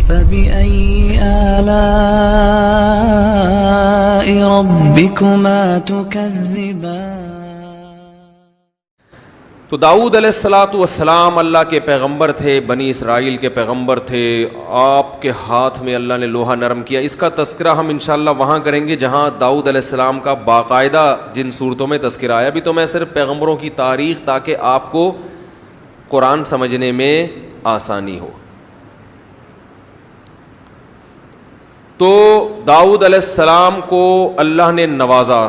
فبأي آلاء ربكما تكذبان. تو داؤد علیہ السلام اللہ کے پیغمبر تھے، بنی اسرائیل کے پیغمبر تھے. آپ کے ہاتھ میں اللہ نے لوہا نرم کیا. اس کا تذکرہ ہم انشاءاللہ وہاں کریں گے جہاں داؤد علیہ السلام کا باقاعدہ جن صورتوں میں تذکرہ آیا. ابھی تو میں صرف پیغمبروں کی تاریخ تاکہ آپ کو قرآن سمجھنے میں آسانی ہو. تو داؤد علیہ السلام کو اللہ نے نوازا.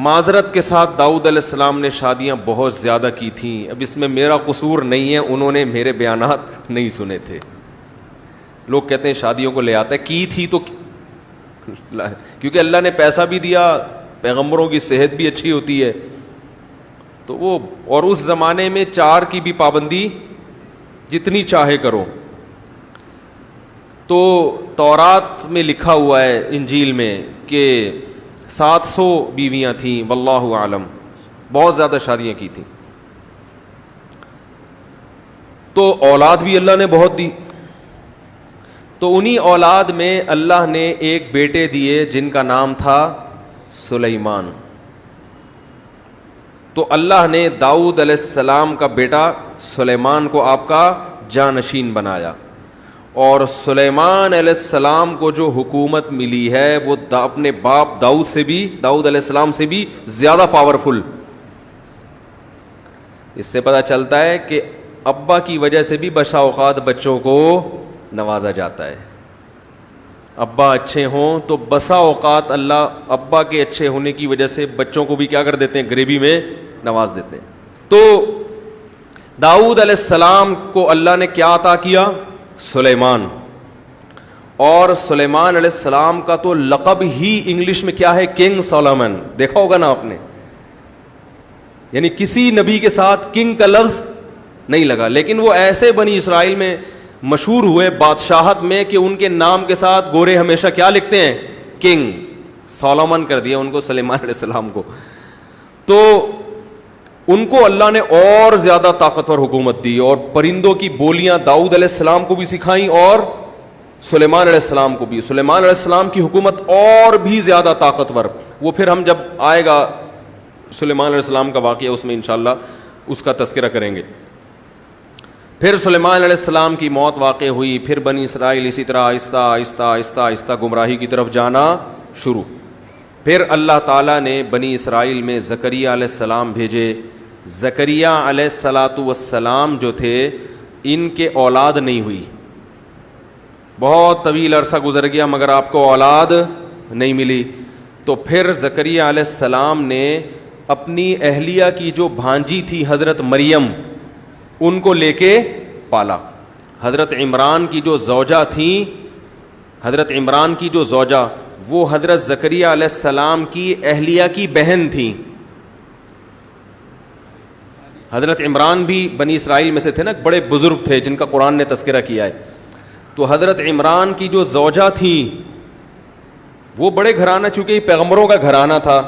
معذرت کے ساتھ داؤد علیہ السلام نے شادیاں بہت زیادہ کی تھیں. اب اس میں میرا قصور نہیں ہے، انہوں نے میرے بیانات نہیں سنے تھے. لوگ کہتے ہیں شادیوں کو لے آتا ہے، کی تھی تو کیونکہ اللہ نے پیسہ بھی دیا، پیغمبروں کی صحت بھی اچھی ہوتی ہے تو وہ، اور اس زمانے میں 4 کی بھی پابندی جتنی چاہے کرو. تو تورات میں لکھا ہوا ہے، انجیل میں، کہ 700 بیویاں تھیں، واللہ عالم، بہت زیادہ شادیاں کی تھیں. تو اولاد بھی اللہ نے بہت دی. تو انہی اولاد میں اللہ نے ایک بیٹے دیے جن کا نام تھا سلیمان. تو اللہ نے داؤد علیہ السلام کا بیٹا سلیمان کو آپ کا جانشین بنایا. اور سلیمان علیہ السلام کو جو حکومت ملی ہے وہ اپنے باپ داؤد علیہ السلام سے بھی زیادہ پاورفل. اس سے پتہ چلتا ہے کہ ابا کی وجہ سے بھی بسا اوقات بچوں کو نوازا جاتا ہے. ابا اچھے ہوں تو بسا اوقات اللہ ابا کے اچھے ہونے کی وجہ سے بچوں کو بھی کیا کر دیتے ہیں، گریوی میں نواز دیتے ہیں. تو داؤد علیہ السلام کو اللہ نے کیا عطا کیا؟ سلیمان. اور سلیمان علیہ السلام کا تو لقب ہی انگلش میں کیا ہے؟ King Solomon. دیکھا ہوگا نا آپ نے، یعنی کسی نبی کے ساتھ کنگ کا لفظ نہیں لگا، لیکن وہ ایسے بنی اسرائیل میں مشہور ہوئے بادشاہت میں کہ ان کے نام کے ساتھ گورے ہمیشہ کیا لکھتے ہیں؟ کنگ. سولومن کر دیا ان کو، سلیمان علیہ السلام کو. تو ان کو اللہ نے اور زیادہ طاقتور حکومت دی، اور پرندوں کی بولیاں داؤد علیہ السلام کو بھی سکھائیں اور سلیمان علیہ السلام کو بھی. سلیمان علیہ السلام کی حکومت اور بھی زیادہ طاقتور. وہ پھر ہم جب آئے گا سلیمان علیہ السلام کا واقعہ، اس میں انشاءاللہ اس کا تذکرہ کریں گے. پھر سلیمان علیہ السلام کی موت واقع ہوئی. پھر بنی اسرائیل اسی طرح آہستہ آہستہ آہستہ آہستہ گمراہی کی طرف جانا شروع. پھر اللہ تعالیٰ نے بنی اسرائیل میں زکریا علیہ السلام بھیجے. زکریا علیہ السلام جو تھے، ان کے اولاد نہیں ہوئی. بہت طویل عرصہ گزر گیا مگر آپ کو اولاد نہیں ملی. تو پھر زکریا علیہ السلام نے اپنی اہلیہ کی جو بھانجی تھی حضرت مریم، ان کو لے کے پالا. حضرت عمران کی جو زوجہ تھیں، حضرت عمران کی جو زوجہ، وہ حضرت زکریا علیہ السلام کی اہلیہ کی بہن تھیں. حضرت عمران بھی بنی اسرائیل میں سے تھے نا، بڑے بزرگ تھے جن کا قرآن نے تذکرہ کیا ہے. تو حضرت عمران کی جو زوجہ تھیں وہ بڑے گھرانہ، چونکہ یہ پیغمبروں کا گھرانہ تھا،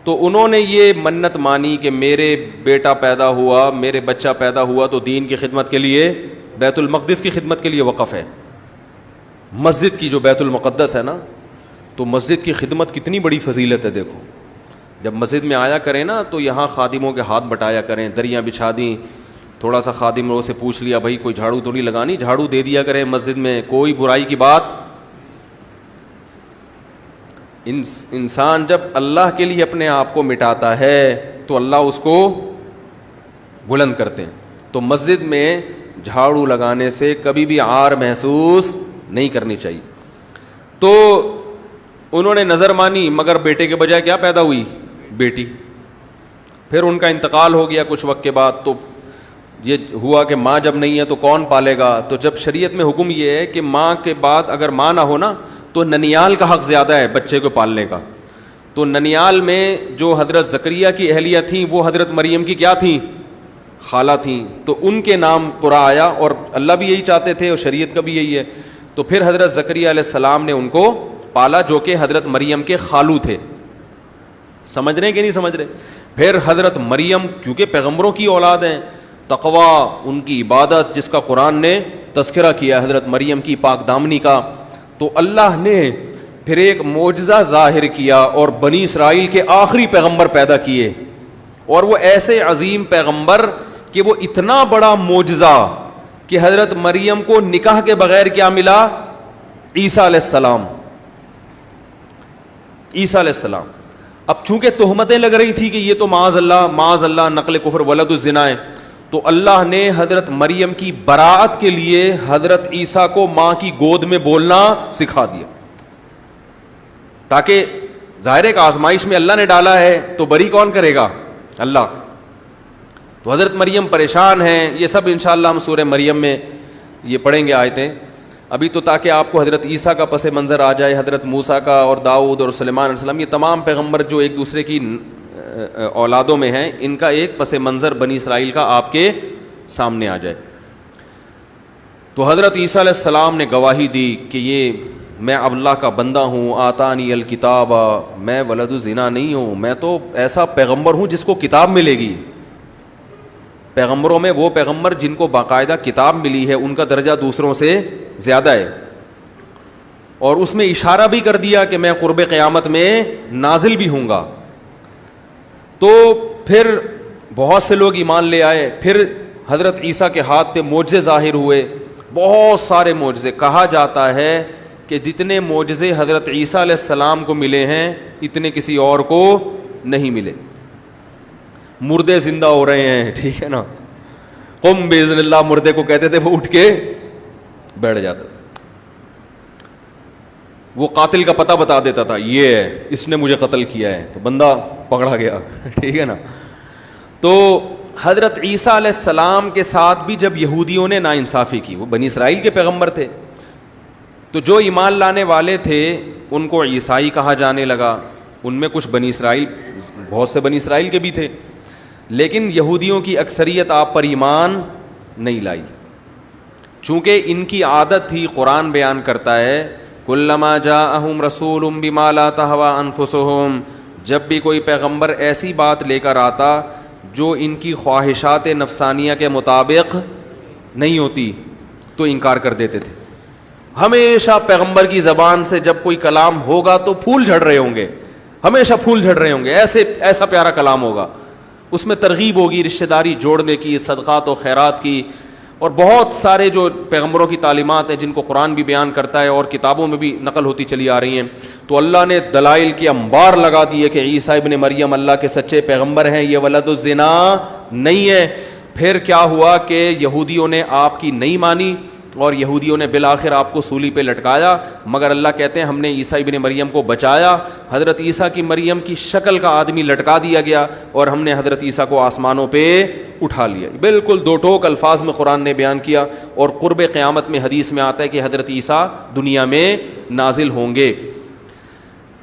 تو انہوں نے یہ منت مانی کہ میرے بیٹا پیدا ہوا، میرے بچہ پیدا ہوا تو دین کی خدمت کے لیے، بیت المقدس کی خدمت کے لیے وقف ہے. مسجد کی جو بیت المقدس ہے نا، تو مسجد کی خدمت کتنی بڑی فضیلت ہے. دیکھو جب مسجد میں آیا کریں نا تو یہاں خادموں کے ہاتھ بٹایا کریں، دریاں بچھا دیں، تھوڑا سا خادموں سے پوچھ لیا بھائی کوئی جھاڑو تو نہیں لگانی، جھاڑو دے دیا کریں مسجد میں. کوئی برائی کی بات. انسان جب اللہ کے لیے اپنے آپ کو مٹاتا ہے تو اللہ اس کو بلند کرتے ہیں. تو مسجد میں جھاڑو لگانے سے کبھی بھی عار محسوس نہیں کرنی چاہیے. تو انہوں نے نظر مانی مگر بیٹے کے بجائے کیا پیدا ہوئی؟ بیٹی. پھر ان کا انتقال ہو گیا کچھ وقت کے بعد. تو یہ ہوا کہ ماں جب نہیں ہے تو کون پالے گا؟ تو جب شریعت میں حکم یہ ہے کہ ماں کے بعد اگر ماں نہ ہو نا تو ننیال کا حق زیادہ ہے بچے کو پالنے کا. تو ننیال میں جو حضرت زکریا کی اہلیہ تھیں وہ حضرت مریم کی کیا تھیں؟ خالہ تھیں. تو ان کے نام پورا آیا، اور اللہ بھی یہی چاہتے تھے اور شریعت کا بھی یہی ہے. تو پھر حضرت زکریا علیہ السلام نے ان کو پالا، جو کہ حضرت مریم کے خالو تھے. سمجھ رہے کہ نہیں سمجھ رہے؟ پھر حضرت مریم کیونکہ پیغمبروں کی اولاد ہیں، تقوی، ان کی عبادت جس کا قرآن نے تذکرہ کیا حضرت مریم کی پاک دامنی کا، تو اللہ نے پھر ایک معجزہ ظاہر کیا اور بنی اسرائیل کے آخری پیغمبر پیدا کیے، اور وہ ایسے عظیم پیغمبر کہ وہ اتنا بڑا معجزہ کہ حضرت مریم کو نکاح کے بغیر کیا ملا؟ عیسیٰ علیہ السلام. عیسیٰ علیہ السلام. اب چونکہ تہمتیں لگ رہی تھی کہ یہ تو معاذ اللہ نقل کفر ولد الزنا ہے، تو اللہ نے حضرت مریم کی براءت کے لیے حضرت عیسیٰ کو ماں کی گود میں بولنا سکھا دیا، تاکہ ظاہر ایک آزمائش میں اللہ نے ڈالا ہے تو بری کون کرے گا؟ اللہ. تو حضرت مریم پریشان ہیں. یہ سب انشاءاللہ ہم سورہ مریم میں یہ پڑھیں گے آیتیں. ابھی تو تاکہ آپ کو حضرت عیسیٰ کا پس منظر آ جائے، حضرت موسیٰ کا اور داؤد اور سلیمان علیہ السلام، یہ تمام پیغمبر جو ایک دوسرے کی اولادوں میں ہیں، ان کا ایک پس منظر بنی اسرائیل کا آپ کے سامنے آ جائے. تو حضرت عیسیٰ علیہ السلام نے گواہی دی کہ یہ میں اللہ کا بندہ ہوں، آتانی الکتاب، میں ولد الزنا نہیں ہوں، میں تو ایسا پیغمبر ہوں جس کو کتاب ملے گی. پیغمبروں میں وہ پیغمبر جن کو باقاعدہ کتاب ملی ہے ان کا درجہ دوسروں سے زیادہ ہے. اور اس میں اشارہ بھی کر دیا کہ میں قرب قیامت میں نازل بھی ہوں گا. تو پھر بہت سے لوگ ایمان لے آئے. پھر حضرت عیسیٰ کے ہاتھ پہ معجزے ظاہر ہوئے، بہت سارے معجزے. کہا جاتا ہے کہ جتنے معجزے حضرت عیسیٰ علیہ السلام کو ملے ہیں اتنے کسی اور کو نہیں ملے. مردے زندہ ہو رہے ہیں، ٹھیک ہے نا. قم باذن اللہ مردے کو کہتے تھے، وہ اٹھ کے بیٹھ جاتا. وہ قاتل کا پتہ بتا دیتا تھا، یہ ہے، اس نے مجھے قتل کیا ہے، تو بندہ پکڑا گیا. ٹھیک ہے نا. تو حضرت عیسیٰ علیہ السلام کے ساتھ بھی جب یہودیوں نے ناانصافی کی، وہ بنی اسرائیل کے پیغمبر تھے، تو جو ایمان لانے والے تھے ان کو عیسائی کہا جانے لگا. ان میں کچھ بنی اسرائیل، بہت سے بنی اسرائیل کے بھی تھے، لیکن یہودیوں کی اکثریت آپ پر ایمان نہیں لائی. چونکہ ان کی عادت تھی، قرآن بیان کرتا ہے کلما جاءہم رسول بما لا تہوی انفسہم، جب بھی کوئی پیغمبر ایسی بات لے کر آتا جو ان کی خواہشات نفسانیہ کے مطابق نہیں ہوتی تو انکار کر دیتے تھے. ہمیشہ پیغمبر کی زبان سے جب کوئی کلام ہوگا تو پھول جھڑ رہے ہوں گے، ہمیشہ پھول جھڑ رہے ہوں گے. ایسا پیارا کلام ہوگا، اس میں ترغیب ہوگی رشتہ داری جوڑنے کی، صدقات و خیرات کی، اور بہت سارے جو پیغمبروں کی تعلیمات ہیں جن کو قرآن بھی بیان کرتا ہے اور کتابوں میں بھی نقل ہوتی چلی آ رہی ہیں. تو اللہ نے دلائل کی انبار لگا دیے کہ عیسیٰ ابن مریم اللہ کے سچے پیغمبر ہیں، یہ ولد الزنا نہیں ہے. پھر کیا ہوا کہ یہودیوں نے آپ کی نہیں مانی اور یہودیوں نے بالآخر آپ کو سولی پہ لٹکایا. مگر اللہ کہتے ہیں ہم نے عیسیٰ ابن مریم کو بچایا. حضرت عیسیٰ کی مریم کی شکل کا آدمی لٹکا دیا گیا اور ہم نے حضرت عیسیٰ کو آسمانوں پہ اٹھا لیا. بالکل دو ٹوک الفاظ میں قرآن نے بیان کیا. اور قرب قیامت میں حدیث میں آتا ہے کہ حضرت عیسیٰ دنیا میں نازل ہوں گے.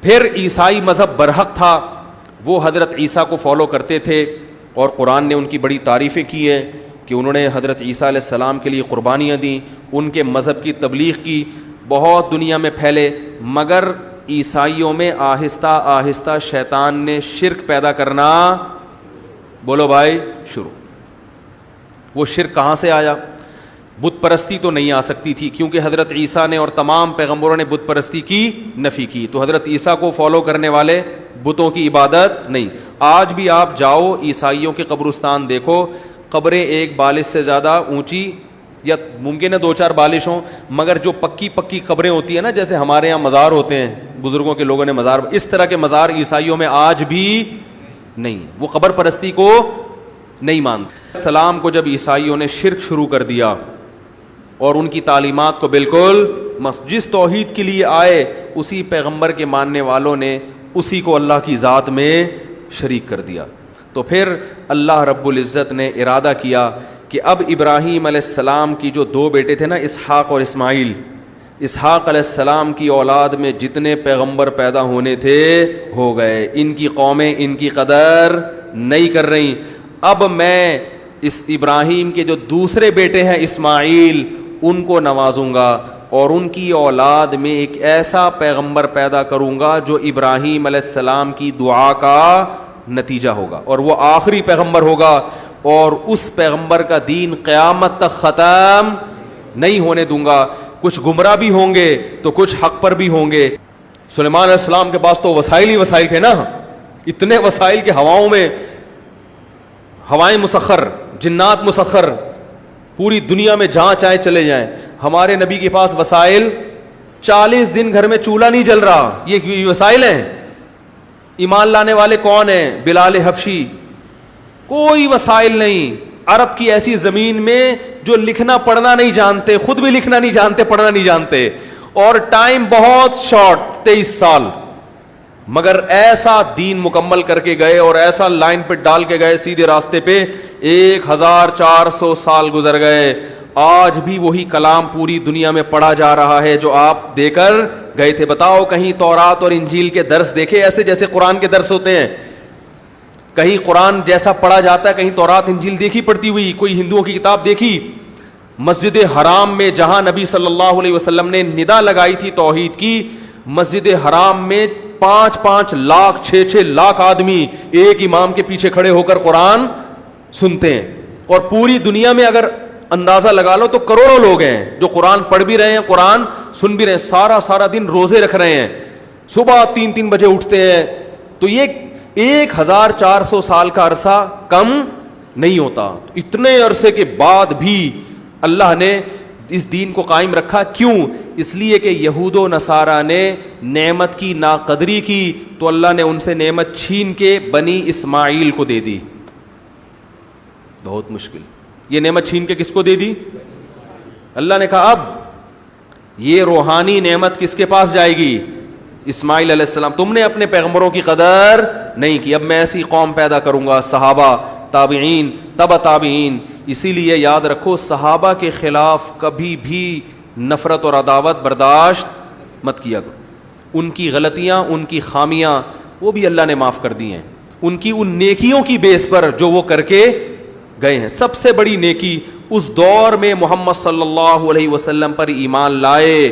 پھر عیسائی مذہب برحق تھا، وہ حضرت عیسیٰ کو فالو کرتے تھے، اور قرآن نے ان کی بڑی تعریفیں کی ہیں کہ انہوں نے حضرت عیسیٰ علیہ السلام کے لیے قربانیاں دیں، ان کے مذہب کی تبلیغ کی، بہت دنیا میں پھیلے. مگر عیسائیوں میں آہستہ آہستہ شیطان نے شرک پیدا کرنا، بولو بھائی، شروع. وہ شرک کہاں سے آیا؟ بت پرستی تو نہیں آ سکتی تھی، کیونکہ حضرت عیسیٰ نے اور تمام پیغمبروں نے بت پرستی کی نفی کی. تو حضرت عیسیٰ کو فالو کرنے والے بتوں کی عبادت نہیں. آج بھی آپ جاؤ عیسائیوں کے قبرستان دیکھو، قبریں ایک بالش سے زیادہ اونچی، یا ممکن ہے 2-4 بالش ہوں، مگر جو پکی قبریں ہوتی ہیں نا، جیسے ہمارے یہاں مزار ہوتے ہیں، بزرگوں کے لوگوں نے مزار، اس طرح کے مزار عیسائیوں میں آج بھی نہیں. وہ قبر پرستی کو نہیں مانتے. السلام کو جب عیسائیوں نے شرک شروع کر دیا اور ان کی تعلیمات کو بالکل جس توحید کے لیے آئے اسی پیغمبر کے ماننے والوں نے اسی کو اللہ کی ذات میں شریک کر دیا. تو پھر اللہ رب العزت نے ارادہ کیا کہ اب ابراہیم علیہ السلام کی جو 2 بیٹے تھے نا، اسحاق اور اسماعیل، اسحاق علیہ السلام کی اولاد میں جتنے پیغمبر پیدا ہونے تھے ہو گئے. ان کی قومیں ان کی قدر نہیں کر رہی. اب میں اس ابراہیم کے جو دوسرے بیٹے ہیں اسماعیل، ان کو نوازوں گا اور ان کی اولاد میں ایک ایسا پیغمبر پیدا کروں گا جو ابراہیم علیہ السلام کی دعا کا نتیجہ ہوگا، اور وہ آخری پیغمبر ہوگا، اور اس پیغمبر کا دین قیامت تک ختم نہیں ہونے دوں گا. کچھ گمراہ بھی ہوں گے تو کچھ حق پر بھی ہوں گے. سلیمان علیہ السلام کے پاس تو وسائل ہی وسائل تھے نا, اتنے وسائل کہ ہواؤں میں ہوائیں مسخر, جنات مسخر, پوری دنیا میں جہاں چاہے چلے جائیں. ہمارے نبی کے پاس وسائل, 40 دن گھر میں چولہا نہیں جل رہا, یہ وسائل ہیں. ایمان لانے والے کون ہیں؟ بلال حبشی. کوئی وسائل نہیں. عرب کی ایسی زمین میں جو لکھنا پڑھنا نہیں جانتے, خود بھی لکھنا نہیں جانتے, پڑھنا نہیں جانتے, اور ٹائم بہت شارٹ 23 سال, مگر ایسا دین مکمل کر کے گئے اور ایسا لائن پہ ڈال کے گئے سیدھے راستے پہ. 1400 سال گزر گئے, آج بھی وہی کلام پوری دنیا میں پڑھا جا رہا ہے جو آپ دے کر گئے تھے. بتاؤ کہیں تورات اور انجیل کے درس دیکھے ایسے جیسے قرآن کے درس ہوتے ہیں؟ کہیں قرآن جیسا پڑھا جاتا ہے؟ کہیں تورات انجیل دیکھی پڑتی ہوئی؟ کوئی ہندوؤں کی کتاب دیکھی؟ مسجد حرام میں جہاں نبی صلی اللہ علیہ وسلم نے ندا لگائی تھی توحید کی, مسجد حرام میں 5-5 لاکھ 6-6 لاکھ آدمی ایک امام کے پیچھے کھڑے ہو کر قرآن سنتے ہیں. اور پوری دنیا میں اگر اندازہ لگا لو تو کروڑوں لوگ ہیں جو قرآن پڑھ بھی رہے ہیں, قرآن سن بھی رہے ہیں, سارا دن روزے رکھ رہے ہیں, صبح 3 بجے اٹھتے ہیں. تو یہ 1400 سال کا عرصہ کم نہیں ہوتا. اتنے عرصے کے بعد بھی اللہ نے اس دین کو قائم رکھا. کیوں؟ اس لیے کہ یہود و نصارہ نے نعمت کی ناقدری کی تو اللہ نے ان سے نعمت چھین کے بنی اسماعیل کو دے دی. بہت مشکل. یہ نعمت چھین کے کس کو دے دی؟ اللہ نے کہا اب یہ روحانی نعمت کس کے پاس جائے گی؟ اسماعیل علیہ السلام. تم نے اپنے پیغمبروں کی قدر نہیں کی, اب میں ایسی قوم پیدا کروں گا, صحابہ, تابعین, تبع تابعین. اسی لیے یاد رکھو صحابہ کے خلاف کبھی بھی نفرت اور عداوت برداشت مت کیا کرو. ان کی غلطیاں, ان کی خامیاں وہ بھی اللہ نے معاف کر دی ہیں, ان کی ان نیکیوں کی بیس پر جو وہ کر کے گئے ہیں. سب سے بڑی نیکی اس دور میں محمد صلی اللہ علیہ وسلم پر ایمان لائے,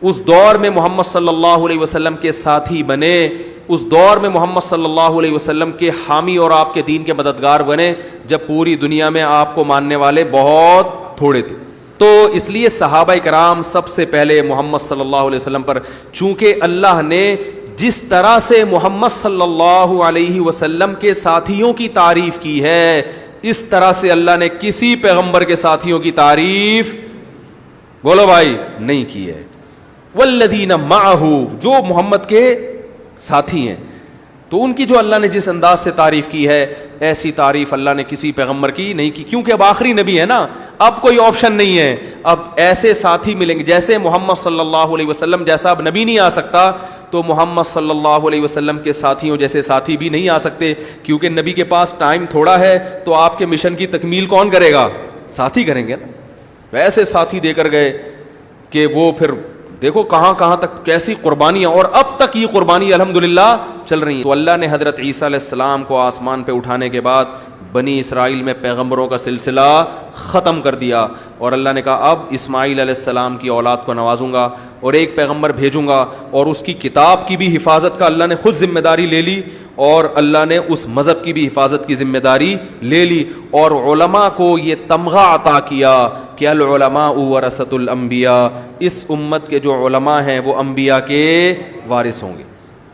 اس دور میں محمد صلی اللہ علیہ وسلم کے ساتھی بنے, اس دور میں محمد صلی اللہ علیہ وسلم کے حامی اور آپ کے دین کے مددگار بنے جب پوری دنیا میں آپ کو ماننے والے بہت تھوڑے تھے. تو اس لیے صحابہ کرام سب سے پہلے محمد صلی اللہ علیہ وسلم پر, چونکہ اللہ نے جس طرح سے محمد صلی اللہ علیہ وسلم کے ساتھیوں کی تعریف کی ہے اس طرح سے اللہ نے کسی پیغمبر کے ساتھیوں کی تعریف, بولو بھائی, نہیں کی ہے. والذین معہ, جو محمد کے ساتھی ہیں, تو ان کی جو اللہ نے جس انداز سے تعریف کی ہے ایسی تعریف اللہ نے کسی پیغمبر کی نہیں کی, کیونکہ اب آخری نبی ہے نا, اب کوئی آپشن نہیں ہے. اب ایسے ساتھی ملیں گے جیسے محمد صلی اللہ علیہ وسلم جیسا اب نبی نہیں آ سکتا, تو محمد صلی اللہ علیہ وسلم کے ساتھیوں جیسے ساتھی بھی نہیں آ سکتے, کیونکہ نبی کے پاس ٹائم تھوڑا ہے. تو آپ کے مشن کی تکمیل کون کرے گا؟ ساتھی کریں گے نا. ویسے ساتھی دے کر گئے کہ وہ پھر دیکھو کہاں تک کیسی قربانیاں, اور اب تک یہ قربانی الحمدللہ چل رہی ہیں. تو اللہ نے حضرت عیسیٰ علیہ السلام کو آسمان پہ اٹھانے کے بعد بنی اسرائیل میں پیغمبروں کا سلسلہ ختم کر دیا, اور اللہ نے کہا اب اسماعیل علیہ السلام کی اولاد کو نوازوں گا اور ایک پیغمبر بھیجوں گا, اور اس کی کتاب کی بھی حفاظت کا اللہ نے خود ذمہ داری لے لی, اور اللہ نے اس مذہب کی بھی حفاظت کی ذمہ داری لے لی, اور علماء کو یہ تمغہ عطا کیا کہ العلماء ورثۃ الانبیاء, اس امت کے جو علماء ہیں وہ انبیاء کے وارث ہوں گے.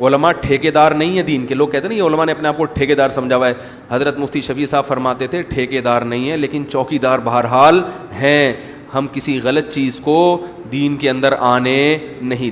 علماء ٹھیکیدار نہیں ہیں دین کے. لوگ کہتے ہیں نہیں علماء نے اپنے آپ کو ٹھیکیدار سمجھا ہوا ہے. حضرت مفتی شفیع صاحب فرماتے تھے ٹھیکیدار نہیں ہیں لیکن چوکیدار بہرحال ہیں. ہم کسی غلط چیز کو دین کے اندر آنے نہیں